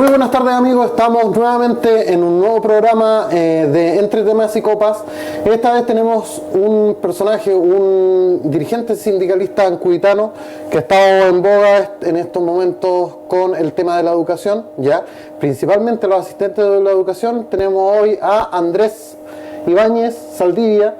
Muy buenas tardes amigos, estamos nuevamente en un nuevo programa de Entre Temas y Copas. Esta vez tenemos un personaje, un dirigente sindicalista ancuditano que ha estado en boga en estos momentos con el tema de la educación, ya principalmente los asistentes de la educación. Tenemos hoy a Andrés Ibáñez Saldivia,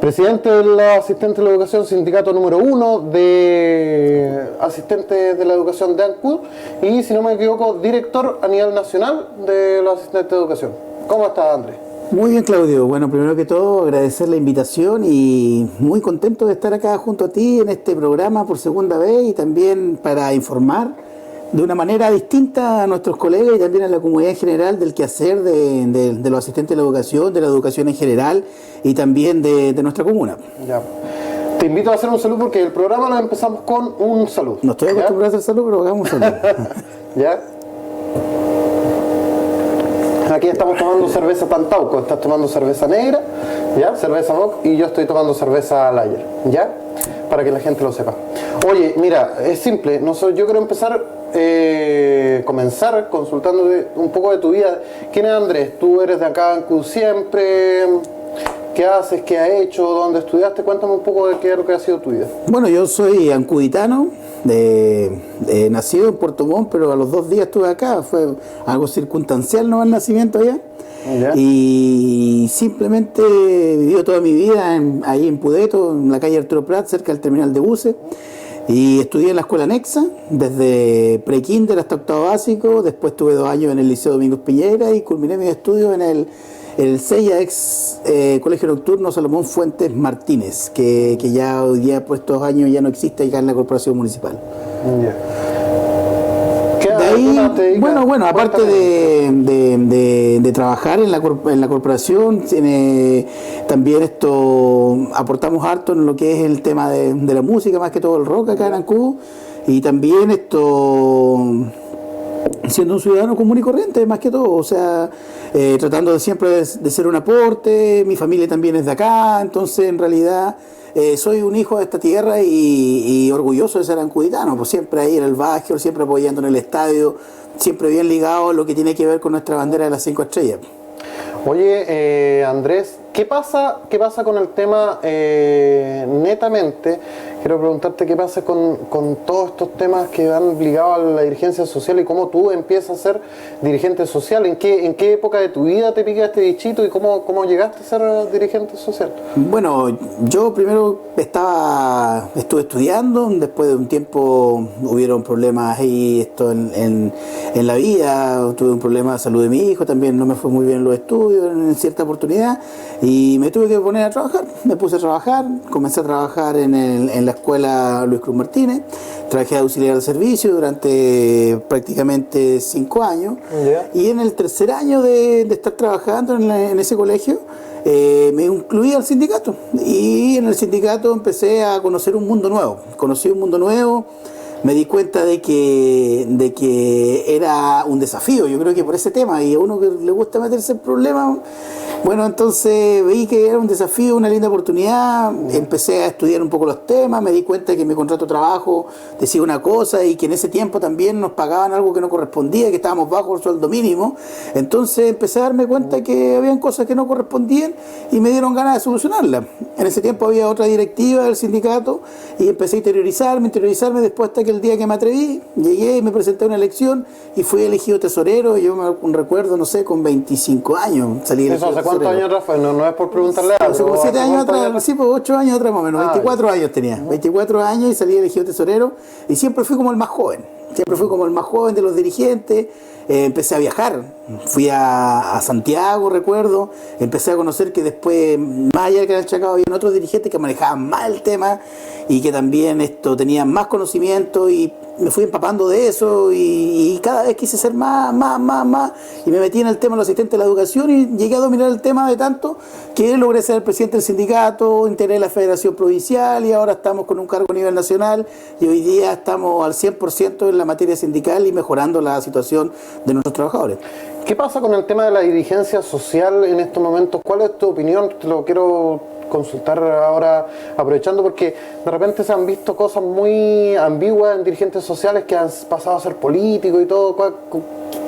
presidente de los asistentes de la educación, sindicato número 1 de asistentes de la educación de ANCUD y, si no me equivoco, director a nivel nacional de los asistentes de educación. ¿Cómo estás, Andrés? Muy bien, Claudio. Bueno, primero que todo, agradecer la invitación y muy contento de estar acá junto a ti en este programa por segunda vez y también para informar de una manera distinta a nuestros colegas y también a la comunidad en general del quehacer de los asistentes de la educación en general y también de nuestra comuna. Ya. Te invito a hacer un saludo porque el programa lo empezamos con un saludo. No estoy acostumbrado a hacer salud, pero hagamos un saludo. ¿Ya? Aquí estamos tomando cerveza Pantauco, estás tomando cerveza negra, ¿ya? Cerveza Bock, y yo estoy tomando cerveza Lager, ¿ya? Para que la gente lo sepa. Oye, mira, es simple, yo quiero comenzar consultándote un poco de tu vida. ¿Quién es Andrés? ¿Tú eres de acá en Q siempre? ¿Qué haces? ¿Qué has hecho? ¿Dónde estudiaste? Cuéntame un poco de qué es lo que ha sido tu vida. Bueno, yo soy ancuditano, nacido en Puerto Montt, pero a los 2 días estuve acá. Fue algo circunstancial, no el nacimiento allá. ¿Ya? Y simplemente he vivido toda mi vida ahí en Pudeto, en la calle Arturo Prat, cerca del terminal de buses. Y estudié en la escuela anexa, desde pre-kinder hasta octavo básico. Después tuve 2 años en el Liceo Domingos Piñera y culminé mis estudios en el CEIA, ex Colegio Nocturno Salomón Fuentes Martínez, que ya hoy día por estos años ya no existe acá en la Corporación Municipal. Yeah. De ahí, bueno, aparte de trabajar en la corporación, también aportamos harto en lo que es el tema de la música, más que todo el rock acá en Ancud, y también siendo un ciudadano común y corriente, más que todo, o sea, tratando siempre de ser un aporte. Mi familia también es de acá, entonces en realidad soy un hijo de esta tierra y orgulloso de ser ancuditano, pues siempre ahí en el básquet, siempre apoyando en el estadio, siempre bien ligado a lo que tiene que ver con nuestra bandera de las 5 estrellas. Oye, Andrés, ¿qué pasa con el tema netamente? Quiero preguntarte qué pasa con todos estos temas que van ligados a la dirigencia social y cómo tú empiezas a ser dirigente social. ¿En qué época de tu vida te pica este bichito y cómo llegaste a ser dirigente social? Bueno, yo primero estuve estudiando, después de un tiempo hubieron problemas ahí en la vida, tuve un problema de salud de mi hijo, también no me fue muy bien los estudios en cierta oportunidad y me tuve que poner a trabajar. Me puse a trabajar, comencé a trabajar en la escuela Luis Cruz Martínez, trabajé de auxiliar de servicio durante prácticamente 5 años. Yeah. Y en el tercer año de estar trabajando en ese colegio me incluí al sindicato y en el sindicato empecé a conocer un mundo nuevo. Conocí un mundo nuevo, me di cuenta de que era un desafío, yo creo que por ese tema, y a uno que le gusta meterse en problemas, bueno, entonces vi que era un desafío, una linda oportunidad, empecé a estudiar un poco los temas, me di cuenta de que mi contrato de trabajo decía una cosa y que en ese tiempo también nos pagaban algo que no correspondía, que estábamos bajo el sueldo mínimo, entonces empecé a darme cuenta que habían cosas que no correspondían y me dieron ganas de solucionarlas. En ese tiempo había otra directiva del sindicato y empecé a interiorizarme, después hasta que el día que me atreví, llegué y me presenté a una elección y fui elegido tesorero. Yo me recuerdo, no sé, con 25 años salí elegido tesorero. ¿Cuántos años atrás fue? No es por preguntarle algo. Hace como 7 años atrás, sí, pues 8 años atrás más o menos, 24 años tenía. 24 años y salí elegido tesorero y siempre fui como el más joven. Siempre fui como el más joven de los dirigentes. Empecé a viajar, fui a Santiago, recuerdo, empecé a conocer que después, más allá del Canal Chacao, había otros dirigentes que manejaban más el tema y que también tenían más conocimiento y me fui empapando de eso y cada vez quise ser más y me metí en el tema de los asistentes de la educación y llegué a dominar el tema de tanto que logré ser el presidente del sindicato, integré la federación provincial y ahora estamos con un cargo a nivel nacional y hoy día estamos al 100% en la materia sindical y mejorando la situación de nuestros trabajadores. ¿Qué pasa con el tema de la dirigencia social en estos momentos? ¿Cuál es tu opinión? Te lo quiero consultar ahora, aprovechando, porque de repente se han visto cosas muy ambiguas en dirigentes sociales que han pasado a ser políticos y todo.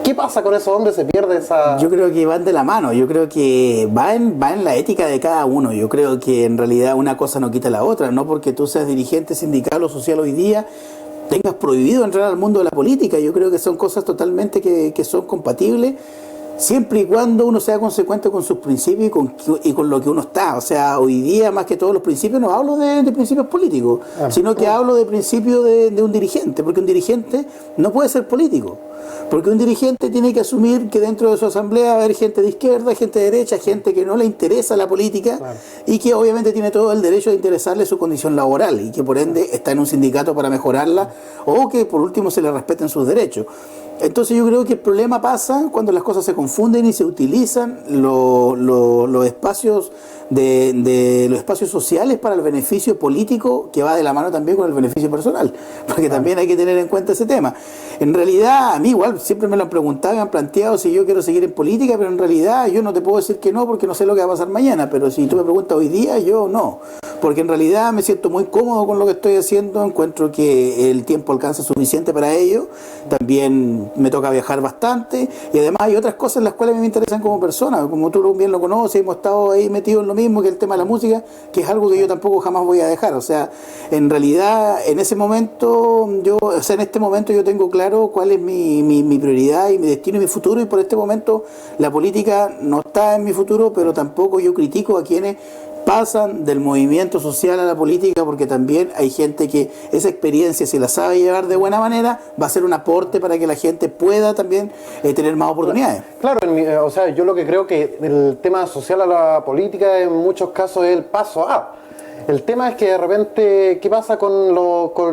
¿Qué pasa con eso? ¿Dónde se pierde esa...? Yo creo que van de la mano, yo creo que va en la ética de cada uno. Yo creo que en realidad una cosa no quita la otra, no porque tú seas dirigente sindical o social hoy día tengas prohibido entrar al mundo de la política. Yo creo que son cosas totalmente que son compatibles, siempre y cuando uno sea consecuente con sus principios y con lo que uno está. O sea, hoy día más que todos los principios no hablo de principios políticos, sino que hablo de principios de un dirigente, porque un dirigente no puede ser político. Porque un dirigente tiene que asumir que dentro de su asamblea va a haber gente de izquierda, gente de derecha, gente que no le interesa la política, claro, y que obviamente tiene todo el derecho de interesarle su condición laboral y que por ende está en un sindicato para mejorarla, o que por último se le respeten sus derechos. Entonces yo creo que el problema pasa cuando las cosas se confunden y se utilizan los espacios los espacios sociales para el beneficio político, que va de la mano también con el beneficio personal, porque también hay que tener en cuenta ese tema. En realidad, a mí igual siempre me lo han preguntado, me han planteado si yo quiero seguir en política, pero en realidad yo no te puedo decir que no, porque no sé lo que va a pasar mañana. Pero si tú me preguntas hoy día, yo no, porque en realidad me siento muy cómodo con lo que estoy haciendo, encuentro que el tiempo alcanza suficiente para ello, también me toca viajar bastante, y además hay otras cosas en las cuales me interesan como persona, como tú bien lo conoces, hemos estado ahí metidos en lo mismo que el tema de la música, que es algo que yo tampoco jamás voy a dejar. O sea, en realidad en este momento yo tengo claro cuál es mi prioridad y mi destino y mi futuro, y por este momento la política no está en mi futuro, pero tampoco yo critico a quienes pasan del movimiento social a la política, porque también hay gente que esa experiencia, si la sabe llevar de buena manera, va a ser un aporte para que la gente pueda también tener más oportunidades. Claro, o sea, yo lo que creo que el tema social a la política en muchos casos es el paso A. El tema es que de repente, ¿qué pasa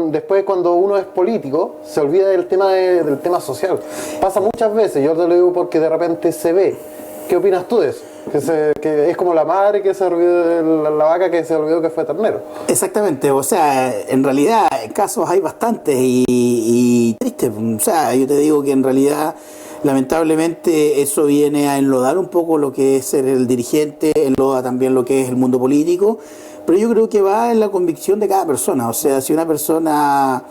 después cuando uno es político? Se olvida del tema social. Pasa muchas veces, yo te lo digo porque de repente se ve. ¿Qué opinas tú de eso? Que es como la madre que se olvidó, la vaca que se olvidó que fue ternero. Exactamente, o sea, en realidad casos hay bastantes y tristes. O sea, yo te digo que en realidad lamentablemente eso viene a enlodar un poco lo que es ser el dirigente, enloda también lo que es el mundo político, pero yo creo que va en la convicción de cada persona. O sea, si una persona...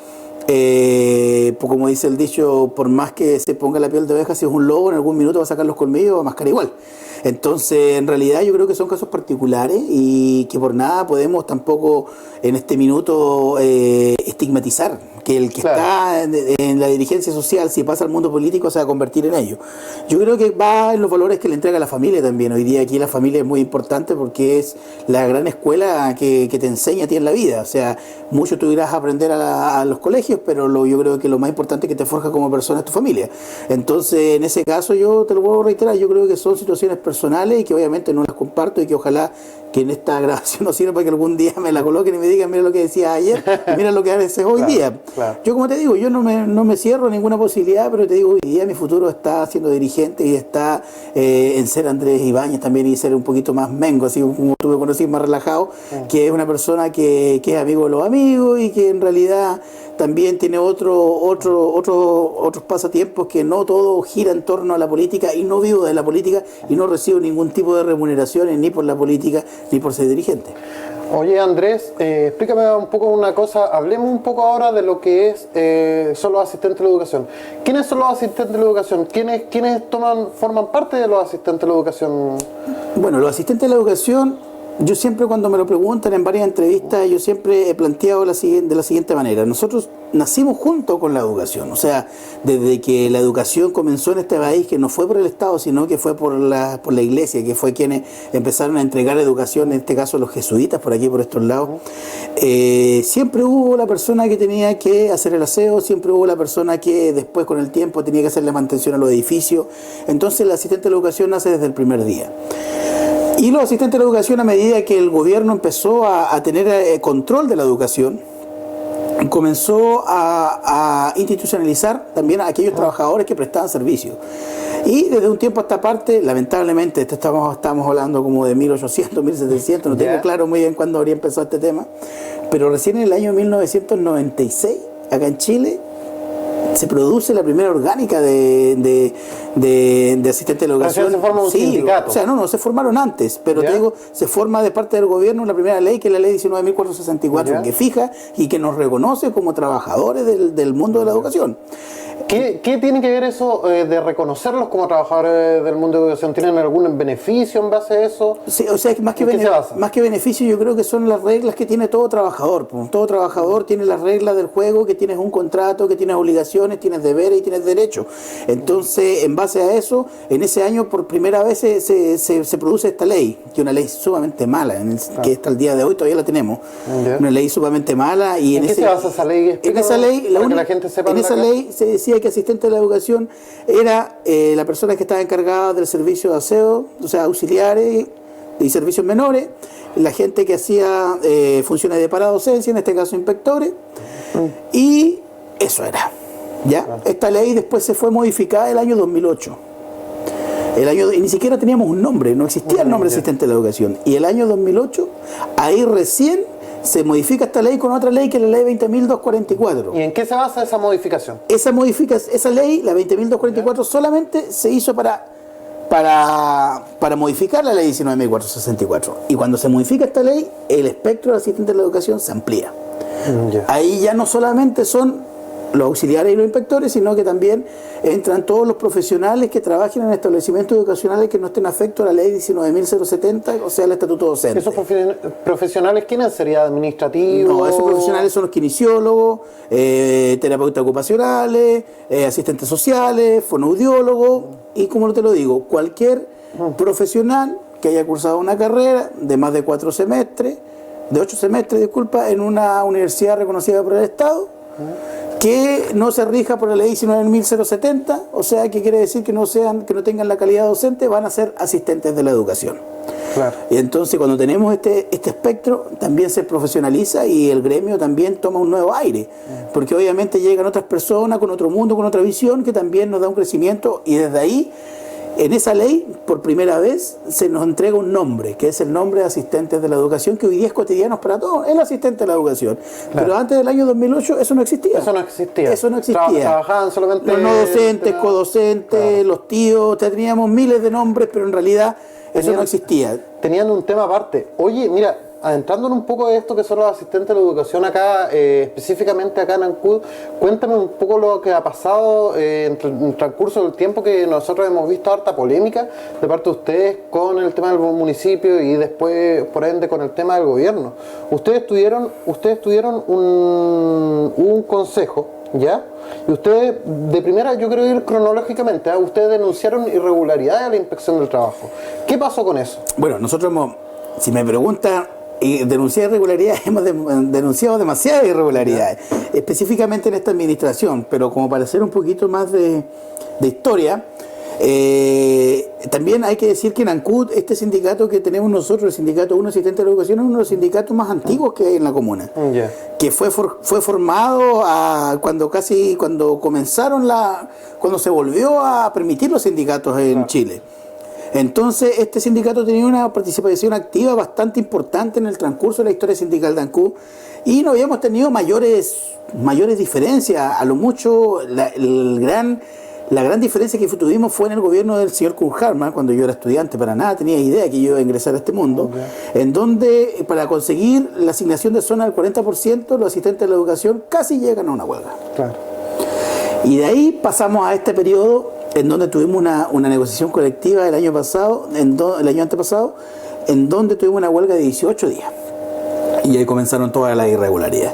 como dice el dicho, por más que se ponga la piel de oveja, si es un lobo en algún minuto va a sacar los colmillos, va a mascar igual. Entonces, en realidad yo creo que son casos particulares y que por nada podemos tampoco en este minuto estigmatizar que el que está en la dirigencia social, si pasa al mundo político, se va a convertir en ello. Yo creo que va en los valores que le entrega la familia también. Hoy día aquí la familia es muy importante porque es la gran escuela que te enseña a ti en la vida. O sea, mucho tú irás a aprender a los colegios, pero yo creo que lo más importante que te forja como persona es tu familia. Entonces, en ese caso, yo te lo puedo reiterar, yo creo que son situaciones personales y que obviamente no las comparto, y que ojalá que en esta grabación no sirva para que algún día me la coloquen y me digan, mira lo que decía ayer y mira lo que haces hoy día. Claro. Yo, como te digo, yo no me cierro a ninguna posibilidad, pero te digo, hoy día mi futuro está siendo dirigente y está en ser Andrés Ibáñez también, y ser un poquito más mengo, así como tú me conocís, más relajado, que es una persona que es amigo de los amigos y que en realidad también tiene otros pasatiempos, que no todo gira en torno a la política, y no vivo de la política y no recibo ningún tipo de remuneraciones ni por la política ni por ser dirigente. Oye, Andrés, explícame un poco una cosa. Hablemos un poco ahora de lo que son los asistentes de la educación. ¿Quiénes son los asistentes de la educación? ¿Quiénes forman parte de los asistentes de la educación? Bueno, los asistentes de la educación, yo siempre, cuando me lo preguntan en varias entrevistas, yo siempre he planteado de la siguiente manera. Nosotros nacimos junto con la educación. O sea, desde que la educación comenzó en este país, que no fue por el Estado, sino que fue por la Iglesia, que fue quienes empezaron a entregar educación, en este caso los jesuitas, por aquí, por estos lados. Siempre hubo la persona que tenía que hacer el aseo, siempre hubo la persona que después, con el tiempo, tenía que hacerle mantención a los edificios. Entonces, el asistente de la educación nace desde el primer día. Y los asistentes de la educación, a medida que el gobierno empezó a tener control de la educación, comenzó a institucionalizar también a aquellos trabajadores que prestaban servicios. Y desde un tiempo a esta parte, lamentablemente, estamos hablando como de 1800, 1700, no tengo claro muy bien cuándo habría empezado este tema, pero recién en el año 1996, acá en Chile, se produce la primera orgánica de asistentes de la educación. Se forma un sindicato. O sea, no se formaron antes, pero te digo, se forma de parte del gobierno la primera ley, que es la ley 19.464, que fija y que nos reconoce como trabajadores del mundo de la educación. ¿Qué tiene que ver eso de reconocerlos como trabajadores del mundo de la educación? ¿Tienen algún beneficio en base a eso? Sí, o sea, más que beneficio, yo creo que son las reglas que tiene todo trabajador. Todo trabajador tiene las reglas del juego, que tienes un contrato, que tienes obligaciones, tienes deberes y tienes derechos. Entonces, en base a eso, en ese año por primera vez se produce esta ley, que es una ley sumamente mala, que hasta el día de hoy todavía la tenemos. Una ley sumamente mala. Y ¿En qué se basa esa ley? En esa ley, la gente sepa en esa ley se decía que asistente de la educación era la persona que estaba encargada del servicio de aseo, o sea, auxiliares y servicios menores, la gente que hacía funciones de paradocencia, en este caso inspectores, y eso era. ¿Ya? Esta ley después se fue modificada el año 2008. Y ni siquiera teníamos un nombre, no existía el nombre de asistente de la educación. Y el año 2008, ahí recién se modifica esta ley con otra ley, que es la ley 20.244. ¿Y en qué se basa esa modificación? Esa ley, la 20.244, solamente se hizo para modificar la ley 19.464. Y cuando se modifica esta ley, el espectro de asistentes de la educación se amplía. Ahí ya no solamente son los auxiliares y los inspectores, sino que también entran todos los profesionales que trabajen en establecimientos educacionales que no estén afectos a la ley 19.070, o sea, el estatuto docente. ¿Esos profesionales quiénes serían? ¿Administrativos? No, esos profesionales son los kinesiólogos, terapeutas ocupacionales, asistentes sociales, fonoaudiólogos, y como te lo digo, cualquier profesional que haya cursado una carrera de más de 8 semestres, en una universidad reconocida por el Estado, que no se rija por la ley 19.070, o sea, que quiere decir que no tengan la calidad docente, van a ser asistentes de la educación. Claro. Y entonces cuando tenemos este espectro, también se profesionaliza y el gremio también toma un nuevo aire, porque obviamente llegan otras personas con otro mundo, con otra visión, que también nos da un crecimiento, y desde ahí, en esa ley, por primera vez, se nos entrega un nombre, que es el nombre de asistentes de la educación, que hoy día es cotidiano para todos, el asistente de la educación. Claro. Pero antes del año 2008 eso no existía. Eso no existía. Trabajaban solamente los no docentes, codocentes, los tíos, teníamos miles de nombres, pero en realidad eso no existía. Tenían un tema aparte. Oye, mira, adentrándonos un poco de esto que son los asistentes de la educación acá, específicamente acá en Ancud, cuéntame un poco lo que ha pasado en el transcurso del tiempo, que nosotros hemos visto harta polémica de parte de ustedes con el tema del municipio y después, por ende, con el tema del gobierno. Ustedes tuvieron un consejo, ¿ya? Y ustedes, de primera, yo quiero ir cronológicamente, ustedes denunciaron irregularidades a la inspección del trabajo. ¿Qué pasó con eso? Bueno, nosotros si me preguntan, denunciar irregularidades, hemos denunciado demasiadas irregularidades, específicamente en esta administración, pero como para hacer un poquito más de historia, también hay que decir que en Ancud, este sindicato que tenemos nosotros, el sindicato 1 Asistente de la Educación, es uno de los sindicatos más antiguos que hay en la comuna, que fue formado cuando se volvió a permitir los sindicatos en Chile. Entonces, este sindicato tenía una participación activa bastante importante en el transcurso de la historia sindical de Ancud, y no habíamos tenido mayores diferencias. A lo mucho, la gran diferencia que tuvimos fue en el gobierno del señor Kunharman, cuando yo era estudiante, para nada tenía idea que yo iba a ingresar a este mundo, en donde para conseguir la asignación de zona del 40%, los asistentes de la educación casi llegan a una huelga. Claro. Y de ahí pasamos a este periodo en donde tuvimos una negociación colectiva el año antepasado, en donde tuvimos una huelga de 18 días. Y ahí comenzaron todas las irregularidades.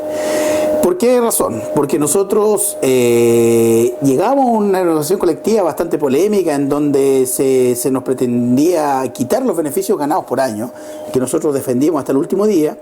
¿Por qué razón? Porque nosotros llegamos a una negociación colectiva bastante polémica, en donde se nos pretendía quitar los beneficios ganados por año, que nosotros defendimos hasta el último día,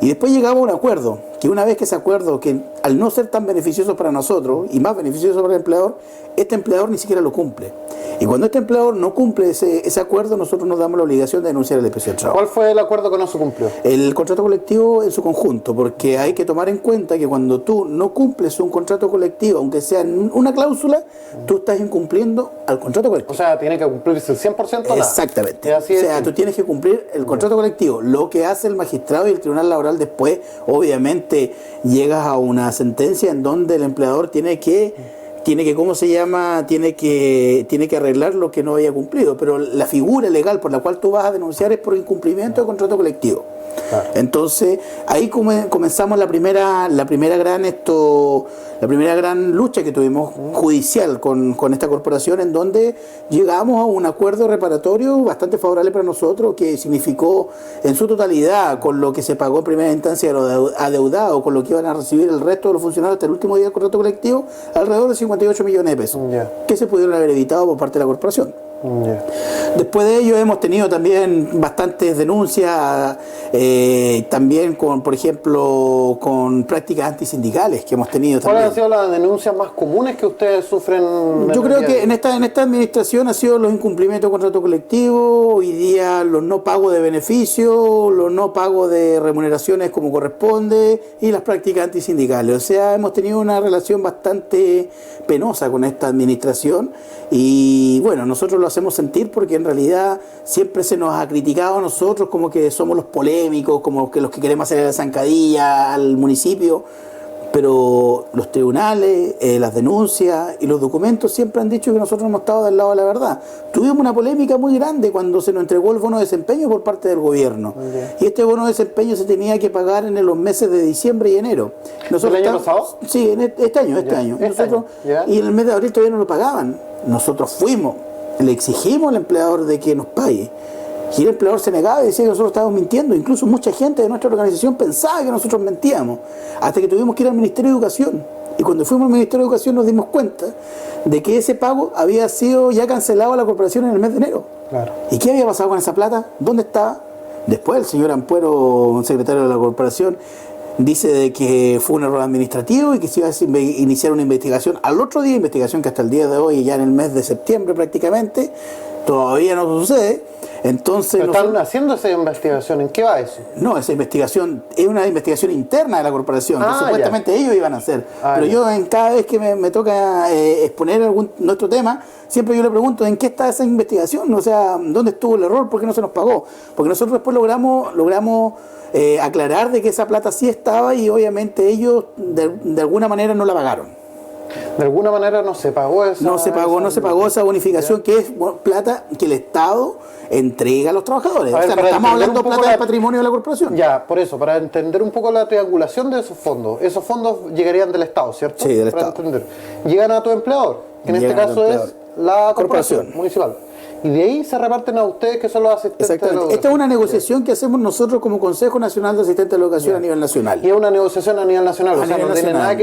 y después llegamos a un acuerdo, que una vez que ese acuerdo, que al no ser tan beneficioso para nosotros y más beneficioso para el empleador, este empleador ni siquiera lo cumple. Y cuando este empleador no cumple ese acuerdo, nosotros nos damos la obligación de denunciar el inspección del trabajo. ¿Cuál fue el acuerdo que no se cumplió? El contrato colectivo en su conjunto, porque hay que tomar en cuenta que cuando tú no cumples un contrato colectivo, aunque sea una cláusula, tú estás incumpliendo al contrato colectivo. O sea, tiene que cumplirse el 100%. Exactamente. O sea, tú tienes que cumplir el contrato colectivo. Lo que hace el magistrado y el tribunal laboral después, obviamente, llegas a una sentencia en donde el empleador tiene que tiene que, ¿cómo se llama? Tiene que arreglar lo que no haya cumplido, pero la figura legal por la cual tú vas a denunciar es por incumplimiento de contrato colectivo. Claro. Entonces, ahí comenzamos la primera gran lucha que tuvimos judicial con esta corporación, en donde llegamos a un acuerdo reparatorio bastante favorable para nosotros, que significó en su totalidad, con lo que se pagó en primera instancia a los adeudados, con lo que iban a recibir el resto de los funcionarios hasta el último día del contrato colectivo, alrededor de 58 millones de pesos, que se pudieron haber evitado por parte de la corporación. Después de ello hemos tenido también bastantes denuncias, también con, por ejemplo, con prácticas antisindicales que hemos tenido también. ¿Cuáles han sido las denuncias más comunes que ustedes sufren? Yo creo que en esta administración ha sido los incumplimientos de contrato colectivo, hoy día los no pagos de beneficios, los no pagos de remuneraciones como corresponde y las prácticas antisindicales. O sea, hemos tenido una relación bastante penosa con esta administración y bueno, nosotros lo hacemos sentir porque en realidad siempre se nos ha criticado a nosotros como que somos los polémicos, como que los que queremos hacer la zancadilla al municipio, pero los tribunales, las denuncias y los documentos siempre han dicho que nosotros hemos estado del lado de la verdad. Tuvimos una polémica muy grande cuando se nos entregó el bono de desempeño por parte del gobierno. Y este bono de desempeño se tenía que pagar en los meses de diciembre y enero. ¿El año pasado? Sí, este año. Y en el mes de abril todavía no lo pagaban. Nosotros fuimos, le exigimos al empleador de que nos pague. Y el empleador se negaba y decía que nosotros estábamos mintiendo. Incluso mucha gente de nuestra organización pensaba que nosotros mentíamos. Hasta que tuvimos que ir al Ministerio de Educación. Y cuando fuimos al Ministerio de Educación nos dimos cuenta de que ese pago había sido ya cancelado a la corporación en el mes de enero. Claro. ¿Y qué había pasado con esa plata? ¿Dónde estaba? Después el señor Ampuero, secretario de la corporación, dice de que fue un error administrativo y que se iba a iniciar una investigación. Al otro día, investigación que hasta el día de hoy, ya en el mes de septiembre prácticamente, todavía no sucede. Entonces, ¿pero están haciendo esa investigación? ¿En qué va eso? No, esa investigación es una investigación interna de la corporación, que supuestamente ellos iban a hacer. Pero yo cada vez que me toca exponer nuestro tema, siempre yo le pregunto ¿en qué está esa investigación? O sea, ¿dónde estuvo el error? ¿Por qué no se nos pagó? Porque nosotros después logramos aclarar de que esa plata sí estaba y obviamente ellos de alguna manera no la pagaron. De alguna manera no se pagó esa... No se pagó esa bonificación, que es plata que el Estado entrega a los trabajadores. A ver, o sea, no estamos hablando de plata del patrimonio de la corporación. Ya, por eso, para entender un poco la triangulación de esos fondos llegarían del Estado, ¿cierto? Sí, del para Estado. Entender. Llegan a tu empleador, que en este caso es la corporación municipal. Y de ahí se reparten a ustedes, que son los asistentes. Exactamente. Esta es una negociación que hacemos nosotros como Consejo Nacional de Asistentes de la Educación a nivel nacional. Y es una negociación a nivel nacional. A nivel nacional. Nada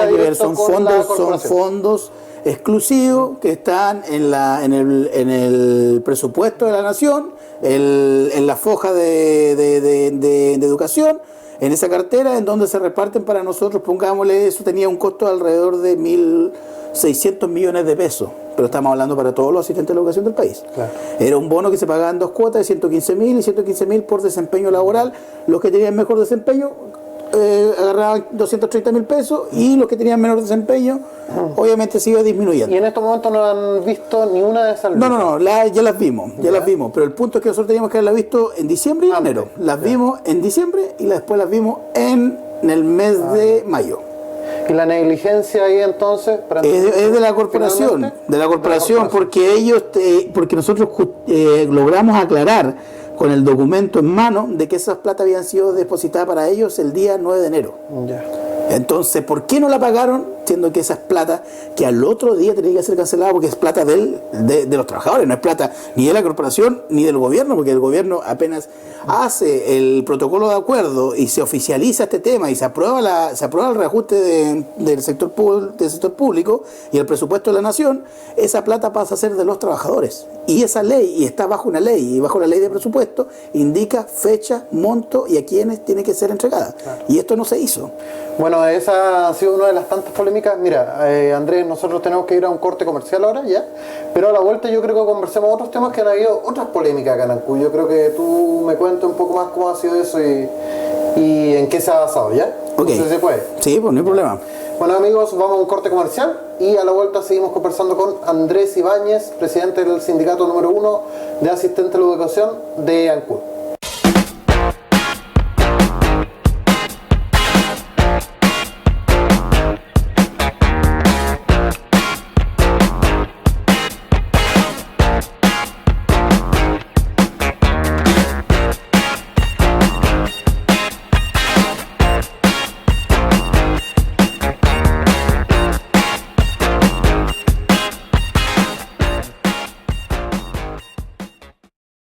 que ver, son fondos exclusivos que están en el presupuesto de la nación, en la foja de educación, en esa cartera en donde se reparten para nosotros, pongámosle, eso tenía un costo de alrededor de 1.600 millones de pesos, pero estamos hablando para todos los asistentes de la educación del país. Claro. Era un bono que se pagaba en dos cuotas de 115.000 y 115.000 por desempeño laboral. Los que tenían mejor desempeño agarraban 230.000 pesos y los que tenían menor desempeño obviamente se iba disminuyendo. ¿Y en estos momentos no han visto ni una de esas? No, ya las vimos, pero el punto es que nosotros teníamos que haberlas visto en diciembre y enero. Las vimos en diciembre y después las vimos en el mes de mayo. ¿Y la negligencia ahí entonces? Es de la corporación, porque nosotros logramos aclarar con el documento en mano de que esas plata habían sido depositadas para ellos el día 9 de enero. Entonces, ¿por qué no la pagaron? Siendo que esas plata que al otro día tenía que ser cancelada porque es plata de los trabajadores, no es plata ni de la corporación ni del gobierno, porque el gobierno apenas hace el protocolo de acuerdo y se oficializa este tema y se aprueba el reajuste del sector público y el presupuesto de la nación, esa plata pasa a ser de los trabajadores. Y esa ley, y está bajo una ley, y bajo la ley de presupuesto, indica fecha, monto y a quiénes tiene que ser entregada. Claro. Y esto no se hizo. Bueno, esa ha sido una de las tantas polémicas. Mira, Andrés, nosotros tenemos que ir a un corte comercial ahora ya, pero a la vuelta yo creo que conversemos otros temas que han habido, otras polémicas acá en Ancud. Yo creo que tú me cuentes un poco más cómo ha sido eso y en qué se ha basado, ¿ya? Ok. No sé si se puede. Sí, pues no hay problema. Bueno, amigos, vamos a un corte comercial y a la vuelta seguimos conversando con Andrés Ibáñez, presidente del sindicato número 1 de asistentes de la educación de Ancud.